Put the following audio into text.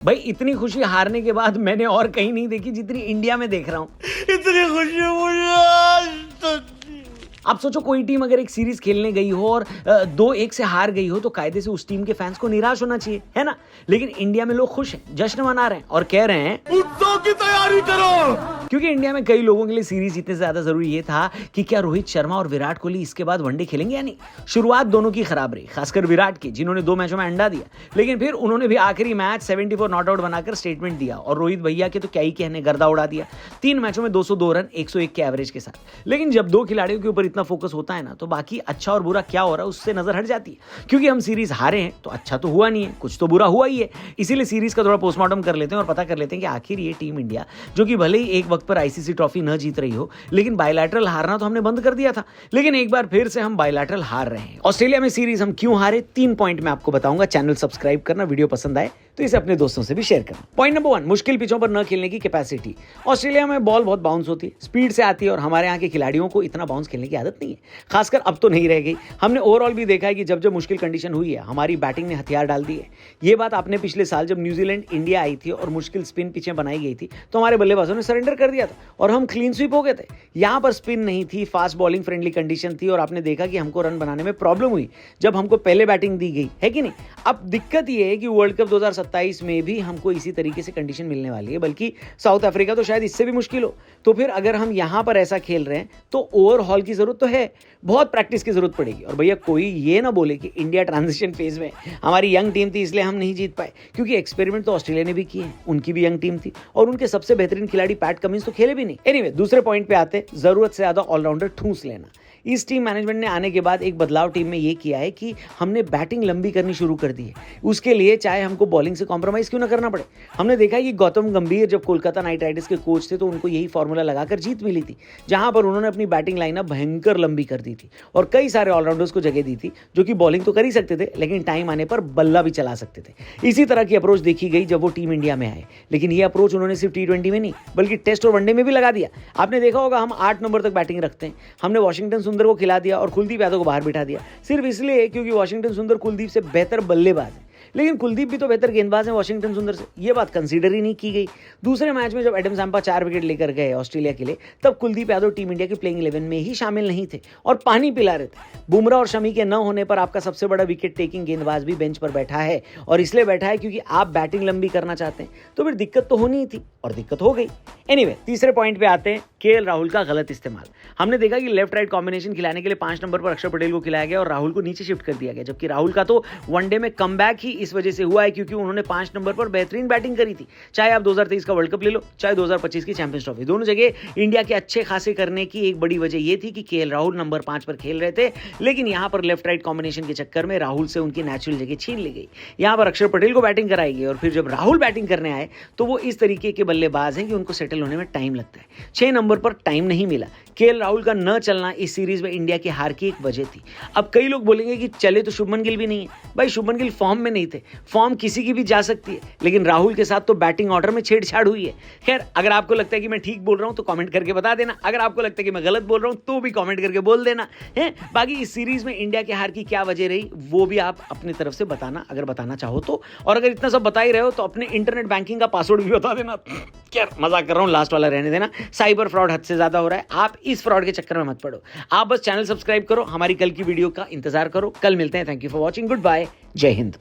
भाई इतनी खुशी हारने के बाद मैंने और कहीं नहीं देखी जितनी इंडिया में देख रहा हूँ। इतनी खुशी मुझे आज तक। आप सोचो कोई टीम अगर एक सीरीज खेलने गई हो और 2-1 से हार गई हो तो कायदे से उस टीम के फैंस को निराश होना चाहिए, है ना। लेकिन इंडिया में लोग खुश हैं, जश्न मना रहे हैं और कह रहे हैं उत्सव की तैयारी करो। क्योंकि इंडिया में कई लोगों के लिए सीरीज इतने ज्यादा जरूरी ये था कि क्या रोहित शर्मा और विराट कोहली इसके बाद वनडे खेलेंगे या नहीं। शुरुआत दोनों की खराब रही, खासकर विराट की, जिन्होंने 2 मैचों में अंडा दिया। लेकिन फिर उन्होंने भी आखिरी मैच 74 नॉट आउट बनाकर स्टेटमेंट दिया और रोहित भैया के तो क्या ही कहने, गर्दा उड़ा दिया। 3 मैचों में 202 रन 101 के एवरेज के साथ। लेकिन जब 2 खिलाड़ियों के ऊपर इतना फोकस होता है ना, तो बाकी अच्छा और बुरा क्या हो रहा है उससे नजर हट जाती है। क्योंकि हम सीरीज हारे हैं तो अच्छा तो हुआ नहीं है, कुछ तो बुरा हुआ ही है। इसीलिए सीरीज का थोड़ा पोस्टमार्टम कर लेते हैं और पता कर लेते हैं कि आखिर ये टीम इंडिया, जो कि भले ही एक वक्त पर आईसीसी ट्रॉफी न जीत रही हो, लेकिन बायलैटरल हारना तो हमने बंद कर दिया था। लेकिन एक बार फिर से हम बायलैटरल हार रहे हैं। ऑस्ट्रेलिया में सीरीज हम क्यों हारे, 3 पॉइंट में आपको बताऊंगा। चैनल सब्सक्राइब करना, वीडियो पसंद आए तो इसे अपने दोस्तों से भी शेयर करना। पॉइंट नंबर 1, मुश्किल पिचों पर न खेलने की कैपेसिटी। ऑस्ट्रेलिया में बॉल बहुत बाउंस होती है, स्पीड से आती है और हमारे यहाँ के खिलाड़ियों को इतना बाउंस खेलने की आदत नहीं है। खासकर अब तो नहीं रह गई। हमने ओवरऑल भी देखा है कि जब जब मुश्किल कंडीशन हुई है, हमारी बैटिंग ने हथियार डाल दिए। ये बात आपने पिछले साल जब न्यूजीलैंड इंडिया आई थी और मुश्किल स्पिन पिचें बनाई गई थी तो हमारे बल्लेबाजों ने सरेंडर कर दिया था और हम क्लीन स्वीप हो गए थे। यहाँ पर स्पिन नहीं थी, फास्ट बॉलिंग फ्रेंडली कंडीशन थी और आपने देखा कि हमको रन बनाने में प्रॉब्लम हुई जब हमको पहले बैटिंग दी गई, है कि नहीं। अब दिक्कत यह है कि वर्ल्ड कप 2027 में भी हमको इसी तरीके से कंडीशन मिलने वाली है, बल्कि साउथ अफ्रीका तो शायद इससे भी मुश्किल हो। तो फिर अगर हम यहाँ पर ऐसा खेल रहे हैं तो ओवरहॉल की जरूरत तो है, बहुत प्रैक्टिस की जरूरत पड़ेगी। और भैया कोई ये ना बोले कि इंडिया ट्रांजिशन फेज में, हमारी यंग टीम थी इसलिए हम नहीं जीत पाए, क्योंकि एक्सपेरिमेंट तो ऑस्ट्रेलिया ने भी किए हैं, उनकी भी यंग टीम थी और उनके सबसे बेहतरीन खिलाड़ी पैट कमिंस तो खेले भी नहीं। एनीवे, दूसरे पॉइंट पे आते, जरूरत से ज्यादा ऑलराउंडर ठूंस लेना। इस टीम मैनेजमेंट ने आने के बाद एक बदलाव टीम में ये किया है कि हमने बैटिंग लंबी करनी शुरू कर दी है। उसके लिए चाहे हमको बॉलिंग से कॉम्प्रोमाइज क्यों ना करना पड़े। हमने देखा है कि गौतम गंभीर जब कोलकाता नाइट राइडर्स के कोच थे तो उनको यही फॉर्मूला लगाकर जीत मिली थी, जहां पर उन्होंने अपनी बैटिंग लाइनअप भयंकर लंबी कर दी थी और कई सारे ऑलराउंडर्स को जगह दी थी जो कि बॉलिंग तो कर ही सकते थे लेकिन टाइम आने पर बल्ला भी चला सकते थे। इसी तरह की अप्रोच देखी गई जब वो टीम इंडिया में आए, लेकिन ये अप्रोच उन्होंने सिर्फ T20 में नहीं बल्कि टेस्ट और वनडे में भी लगा दिया। आपने देखा होगा हम 8 नंबर तक बैटिंग रखते हैं, हमने वॉशिंगटन सुंदर को खिला दिया और कुलदीप यादव को बाहर बिठा दिया, सिर्फ इसलिए क्योंकि वॉशिंगटन सुंदर कुलदीप से बेहतर बल्लेबाज है। लेकिन कुलदीप भी तो बेहतर गेंदबाज है वॉशिंगटन सुंदर से, ये बात कंसीडर ही नहीं की गई। दूसरे मैच में जब एडम जैम्पा 4 विकेट लेकर गए ऑस्ट्रेलिया के लिए, तब कुलदीप यादव टीम इंडिया की प्लेइंग 11 में ही शामिल नहीं थे और पानी पिला रहे थे। बुमराह और शमी के न होने पर आपका सबसे बड़ा विकेट टेकिंग गेंदबाज भी बेंच पर बैठा है और इसलिए बैठा है क्योंकि आप बैटिंग लंबी करना चाहते हैं, तो फिर दिक्कत तो होनी ही थी और दिक्कत हो गई। एनीवे, तीसरे पॉइंट पे आते हैं, केएल राहुल का गलत इस्तेमाल। हमने देखा कि लेफ्ट राइट कॉम्बिनेशन खिलाने के लिए 5 नंबर पर अक्षर पटेल को खिलाया गया और राहुल को नीचे शिफ्ट कर दिया गया, जबकि राहुल का तो वनडे में कमबैक ही इस वजह से हुआ है क्योंकि उन्होंने 5 नंबर पर बेहतरीन बैटिंग करी थी। चाहे आप 2023 का वर्ल्ड कप ले लो, चाहे 2025 की चैंपियंस ट्रॉफी, दोनों जगह इंडिया के अच्छे खासे करने की एक बड़ी वजह यह थी कि केएल राहुल नंबर 5 पर खेल रहे थे, लेकिन यहां पर लेफ्ट राइट कॉम्बिनेशन के चक्कर में राहुल से उनकी नेचुरल जगह छीन ली गई। यहां पर अक्षर पटेल को बैटिंग कराई गई और फिर जब राहुल बैटिंग करने आए तो वो इस तरीके के बल्लेबाज हैं कि उनको सेटल होने में टाइम लगता है। 6 नंबर पर टाइम नहीं मिला। केएल राहुल का न चलना इस सीरीज में इंडिया की हार की एक वजह थी। अब कई लोग बोलेंगे कि चले तो शुभमन गिल भी नहीं है। भाई शुभमन गिल फॉर्म में नहीं थे, फॉर्म किसी की भी जा सकती है, लेकिन राहुल के साथ तो बैटिंग ऑर्डर में छेड़छाड़ हुई है। खैर, अगर आपको लगता है कि मैं ठीक बोल रहा हूं तो कमेंट करके बता देना, अगर आपको लगता है कि मैं गलत बोल रहा हूं तो भी कमेंट करके बोल देना है। बाकी इस सीरीज में इंडिया की हार की क्या वजह रही वो भी आप अपनी तरफ से बताना, अगर बताना चाहो तो। और अगर इतना सब बता ही रहे हो तो अपने इंटरनेट बैंकिंग का पासवर्ड भी बता देना। क्या मजाक कर रहा हूं, लास्ट वाला रहने देना। साइबर फ्रॉड हद से ज्यादा हो रहा है, आप इस फ्रॉड के चक्कर में मत पड़ो। आप बस चैनल सब्सक्राइब करो, हमारी कल की वीडियो का इंतजार करो। कल मिलते हैं। Thank you for watching, good bye, जय हिंद।